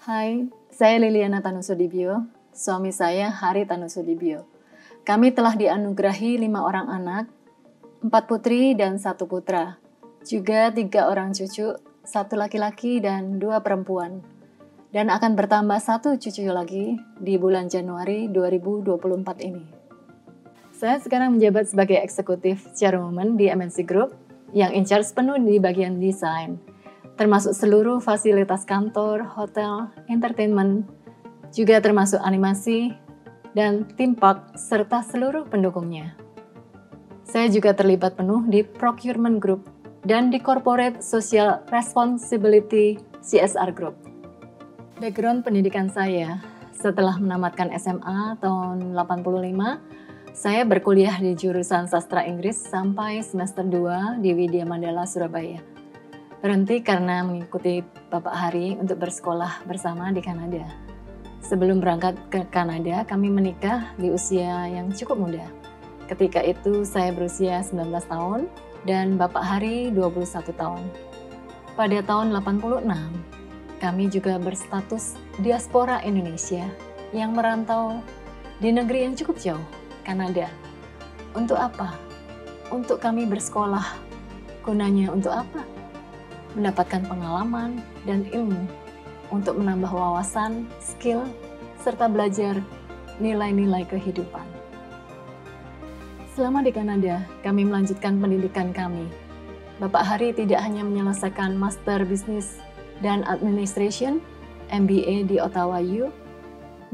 Hai, saya Liliana Tanusudibyo, suami saya Hari Tanusudibyo. Kami telah dianugerahi 5 orang anak, 4 putri dan 1 putra, juga 3 orang cucu, 1 laki-laki dan 2 perempuan. Dan akan bertambah 1 cucu lagi di bulan Januari 2024 ini. Saya sekarang menjabat sebagai eksekutif chairwoman di MNC Group yang in charge penuh di bagian desain, termasuk seluruh fasilitas kantor, hotel, entertainment, juga termasuk animasi, dan theme park, serta seluruh pendukungnya. Saya juga terlibat penuh di procurement group dan di corporate social responsibility CSR group. Background pendidikan saya, setelah menamatkan SMA tahun 85, saya berkuliah di jurusan sastra Inggris sampai semester 2 di Widya Mandala, Surabaya. Berhenti karena mengikuti Bapak Hari untuk bersekolah bersama di Kanada. Sebelum berangkat ke Kanada, kami menikah di usia yang cukup muda. Ketika itu saya berusia 19 tahun dan Bapak Hari 21 tahun. Pada tahun 86, kami juga berstatus diaspora Indonesia yang merantau di negeri yang cukup jauh, Kanada. Untuk apa? Untuk kami bersekolah. Gunanya untuk apa? Mendapatkan pengalaman dan ilmu untuk menambah wawasan, skill, serta belajar nilai-nilai kehidupan. Selama di Kanada, kami melanjutkan pendidikan kami. Bapak Hari tidak hanya menyelesaikan Master Business dan Administration, MBA di Ottawa U,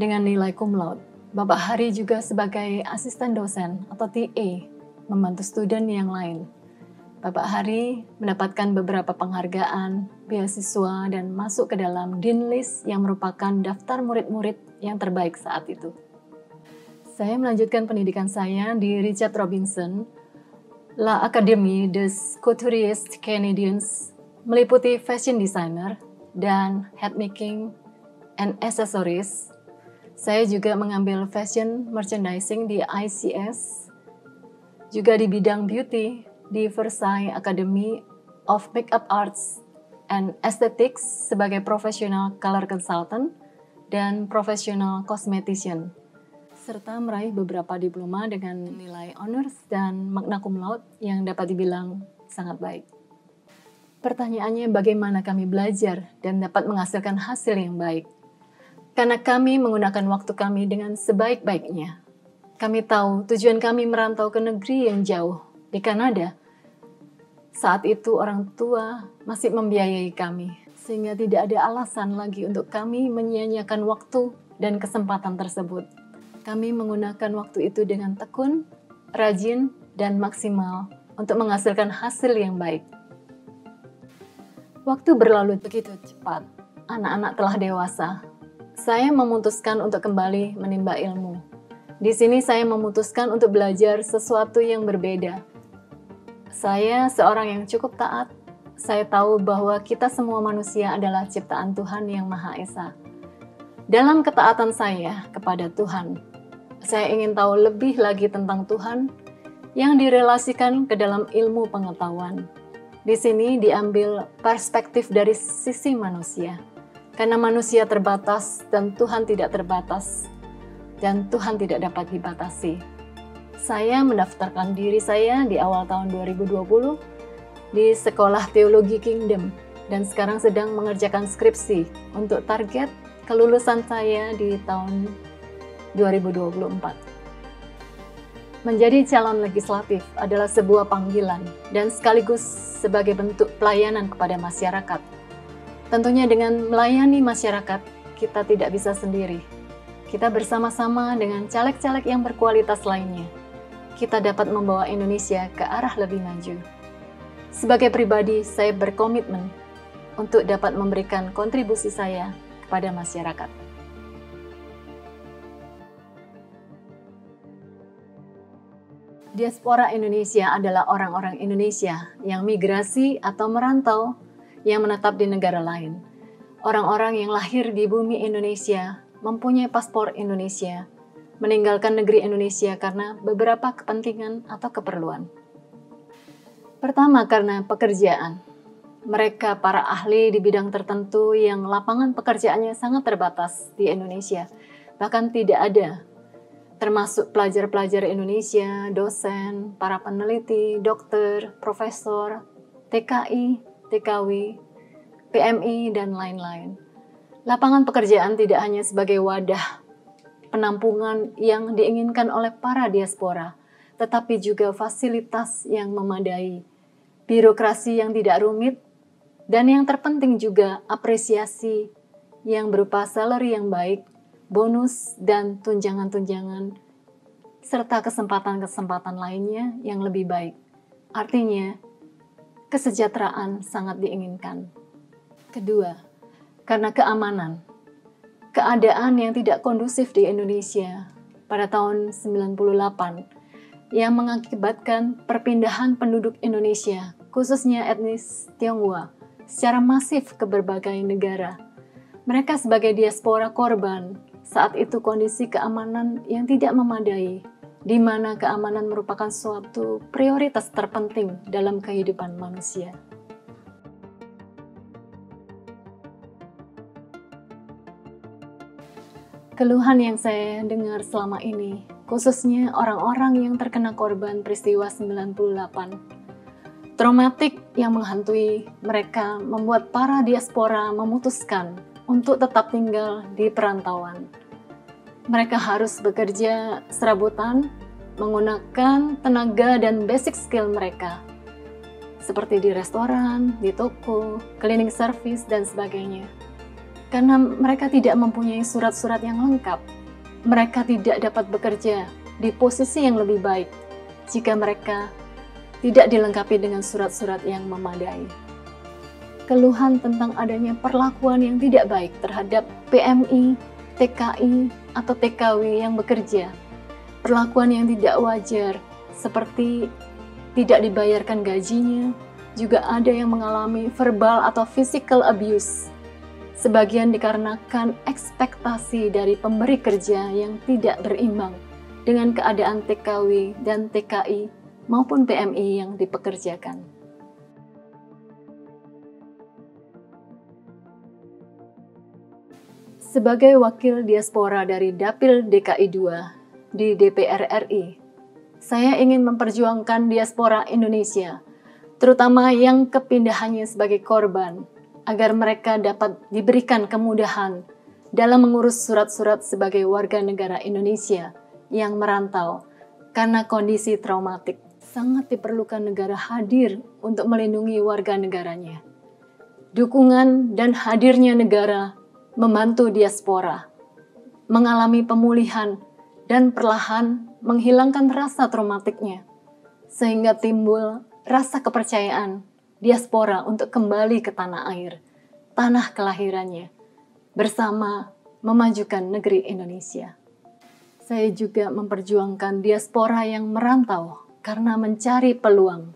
dengan nilai cum laude. Bapak Hari juga sebagai asisten dosen atau TA, membantu studen yang lain. Bapak Hari mendapatkan beberapa penghargaan, beasiswa, dan masuk ke dalam Dean List yang merupakan daftar murid-murid yang terbaik saat itu. Saya melanjutkan pendidikan saya di Richard Robinson, La Académie des Couturiers Canadiens, meliputi fashion designer dan head making and accessories. Saya juga mengambil fashion merchandising di ICS, juga di bidang beauty di Versailles Academy of Makeup Arts and Aesthetics sebagai professional color consultant dan professional cosmetician, serta meraih beberapa diploma dengan nilai honors dan magna cum laude yang dapat dibilang sangat baik. Pertanyaannya, bagaimana kami belajar dan dapat menghasilkan hasil yang baik? Karena kami menggunakan waktu kami dengan sebaik-baiknya. Kami tahu tujuan kami merantau ke negeri yang jauh, di Kanada. Saat itu orang tua masih membiayai kami, sehingga tidak ada alasan lagi untuk kami menyia-nyiakan waktu dan kesempatan tersebut. Kami menggunakan waktu itu dengan tekun, rajin, dan maksimal untuk menghasilkan hasil yang baik. Waktu berlalu begitu cepat, anak-anak telah dewasa. Saya memutuskan untuk kembali menimba ilmu. Di sini saya memutuskan untuk belajar sesuatu yang berbeda. Saya seorang yang cukup taat. Saya tahu bahwa kita semua manusia adalah ciptaan Tuhan yang Maha Esa. Dalam ketaatan saya kepada Tuhan, saya ingin tahu lebih lagi tentang Tuhan yang direlasikan ke dalam ilmu pengetahuan. Di sini diambil perspektif dari sisi manusia. Karena manusia terbatas dan Tuhan tidak terbatas. Dan Tuhan tidak dapat dibatasi. Saya mendaftarkan diri saya di awal tahun 2020 di Sekolah Teologi Kingdom dan sekarang sedang mengerjakan skripsi untuk target kelulusan saya di tahun 2024. Menjadi calon legislatif adalah sebuah panggilan dan sekaligus sebagai bentuk pelayanan kepada masyarakat. Tentunya dengan melayani masyarakat, kita tidak bisa sendiri. Kita bersama-sama dengan caleg-caleg yang berkualitas lainnya. Kita dapat membawa Indonesia ke arah lebih maju. Sebagai pribadi, saya berkomitmen untuk dapat memberikan kontribusi saya kepada masyarakat. Diaspora Indonesia adalah orang-orang Indonesia yang migrasi atau merantau yang menetap di negara lain. Orang-orang yang lahir di bumi Indonesia, mempunyai paspor Indonesia, meninggalkan negeri Indonesia karena beberapa kepentingan atau keperluan. Pertama, karena pekerjaan. Mereka para ahli di bidang tertentu yang lapangan pekerjaannya sangat terbatas di Indonesia. Bahkan tidak ada, termasuk pelajar-pelajar Indonesia, dosen, para peneliti, dokter, profesor, TKI, TKW, PMI, dan lain-lain. Lapangan pekerjaan tidak hanya sebagai wadah penampungan yang diinginkan oleh para diaspora, tetapi juga fasilitas yang memadai, birokrasi yang tidak rumit, dan yang terpenting juga apresiasi yang berupa salary yang baik, bonus dan tunjangan-tunjangan, serta kesempatan-kesempatan lainnya yang lebih baik. Artinya, kesejahteraan sangat diinginkan. Kedua, karena keamanan. Keadaan yang tidak kondusif di Indonesia pada tahun 98 yang mengakibatkan perpindahan penduduk Indonesia, khususnya etnis Tionghoa, secara masif ke berbagai negara. Mereka sebagai diaspora korban, saat itu kondisi keamanan yang tidak memadai, di mana keamanan merupakan suatu prioritas terpenting dalam kehidupan manusia. Keluhan yang saya dengar selama ini, khususnya orang-orang yang terkena korban peristiwa 98. Traumatik yang menghantui mereka membuat para diaspora memutuskan untuk tetap tinggal di perantauan. Mereka harus bekerja serabutan, menggunakan tenaga dan basic skill mereka, seperti di restoran, di toko, cleaning service, dan sebagainya. Karena mereka tidak mempunyai surat-surat yang lengkap, mereka tidak dapat bekerja di posisi yang lebih baik jika mereka tidak dilengkapi dengan surat-surat yang memadai. Keluhan tentang adanya perlakuan yang tidak baik terhadap PMI, TKI, atau TKW yang bekerja, perlakuan yang tidak wajar seperti tidak dibayarkan gajinya, juga ada yang mengalami verbal atau physical abuse. Sebagian dikarenakan ekspektasi dari pemberi kerja yang tidak berimbang dengan keadaan TKW dan TKI maupun PMI yang dipekerjakan. Sebagai wakil diaspora dari Dapil DKI II di DPR RI, saya ingin memperjuangkan diaspora Indonesia, terutama yang kepindahannya sebagai korban, agar mereka dapat diberikan kemudahan dalam mengurus surat-surat sebagai warga negara Indonesia yang merantau karena kondisi traumatik. Sangat diperlukan negara hadir untuk melindungi warga negaranya. Dukungan dan hadirnya negara membantu diaspora mengalami pemulihan dan perlahan menghilangkan rasa traumatiknya, sehingga timbul rasa kepercayaan diaspora untuk kembali ke tanah air, tanah kelahirannya, bersama memajukan negeri Indonesia. Saya juga memperjuangkan diaspora yang merantau karena mencari peluang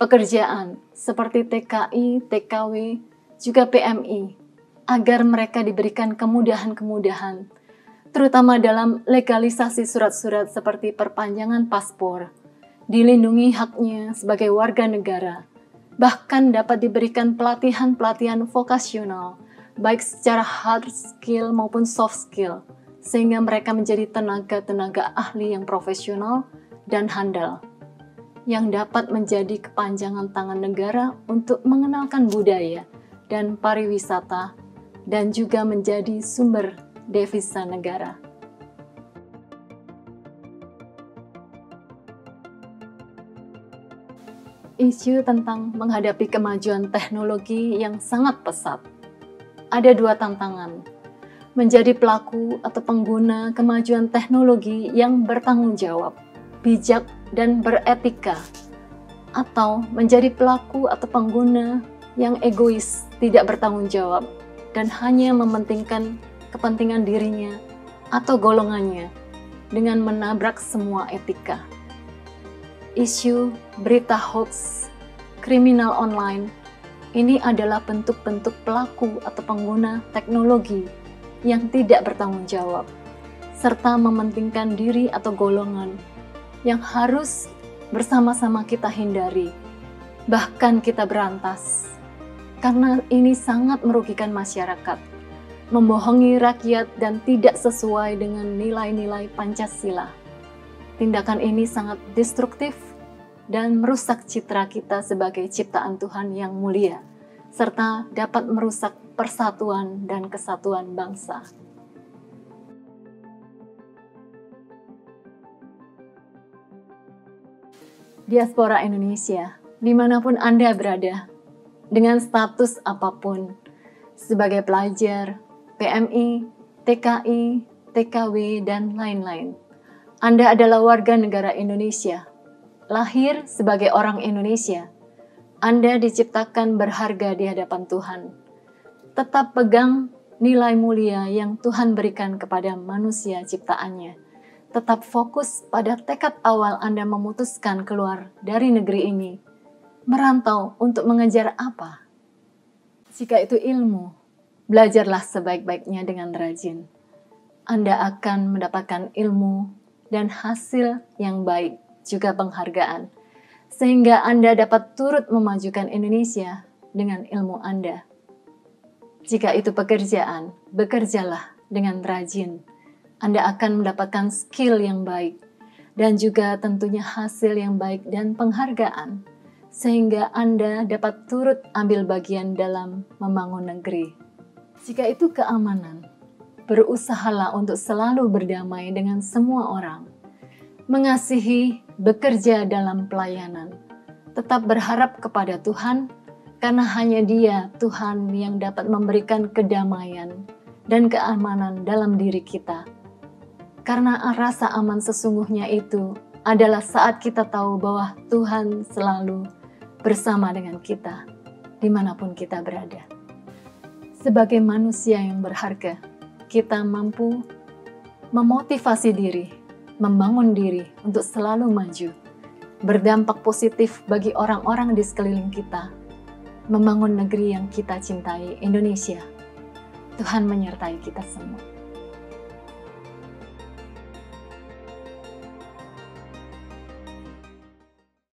pekerjaan seperti TKI, TKW, juga PMI, agar mereka diberikan kemudahan-kemudahan, terutama dalam legalisasi surat-surat seperti perpanjangan paspor, dilindungi haknya sebagai warga negara, bahkan dapat diberikan pelatihan-pelatihan vokasional, baik secara hard skill maupun soft skill, sehingga mereka menjadi tenaga-tenaga ahli yang profesional dan handal, yang dapat menjadi kepanjangan tangan negara untuk mengenalkan budaya dan pariwisata, dan juga menjadi sumber devisa negara. Isu tentang menghadapi kemajuan teknologi yang sangat pesat. Ada dua tantangan: menjadi pelaku atau pengguna kemajuan teknologi yang bertanggung jawab, bijak, dan beretika, atau menjadi pelaku atau pengguna yang egois, tidak bertanggung jawab, dan hanya mementingkan kepentingan dirinya atau golongannya dengan menabrak semua etika. Isu berita hoax, kriminal online, ini adalah bentuk-bentuk pelaku atau pengguna teknologi yang tidak bertanggung jawab, serta mementingkan diri atau golongan yang harus bersama-sama kita hindari, bahkan kita berantas. karena ini sangat merugikan masyarakat, membohongi rakyat dan tidak sesuai dengan nilai-nilai Pancasila. Tindakan ini sangat destruktif dan merusak citra kita sebagai ciptaan Tuhan yang mulia, serta dapat merusak persatuan dan kesatuan bangsa. Diaspora Indonesia, dimanapun Anda berada, dengan status apapun, sebagai pelajar, PMI, TKI, TKW, dan lain-lain, Anda adalah warga negara Indonesia, lahir sebagai orang Indonesia. Anda diciptakan berharga di hadapan Tuhan. Tetap pegang nilai mulia yang Tuhan berikan kepada manusia ciptaannya. Tetap fokus pada tekad awal Anda memutuskan keluar dari negeri ini, merantau untuk mengejar apa? Jika itu ilmu, belajarlah sebaik-baiknya dengan rajin. Anda akan mendapatkan ilmu dan hasil yang baik, juga penghargaan, sehingga Anda dapat turut memajukan Indonesia dengan ilmu Anda. Jika itu pekerjaan, bekerjalah dengan rajin. Anda akan mendapatkan skill yang baik, dan juga tentunya hasil yang baik dan penghargaan, sehingga Anda dapat turut ambil bagian dalam membangun negeri. Jika itu keamanan, berusahalah untuk selalu berdamai dengan semua orang, mengasihi, bekerja dalam pelayanan, tetap berharap kepada Tuhan, karena hanya Dia, Tuhan, yang dapat memberikan kedamaian dan keamanan dalam diri kita. Karena rasa aman sesungguhnya itu adalah saat kita tahu bahwa Tuhan selalu bersama dengan kita, dimanapun kita berada. Sebagai manusia yang berharga, kita mampu memotivasi diri, membangun diri untuk selalu maju, berdampak positif bagi orang-orang di sekeliling kita, membangun negeri yang kita cintai, Indonesia. Tuhan menyertai kita semua.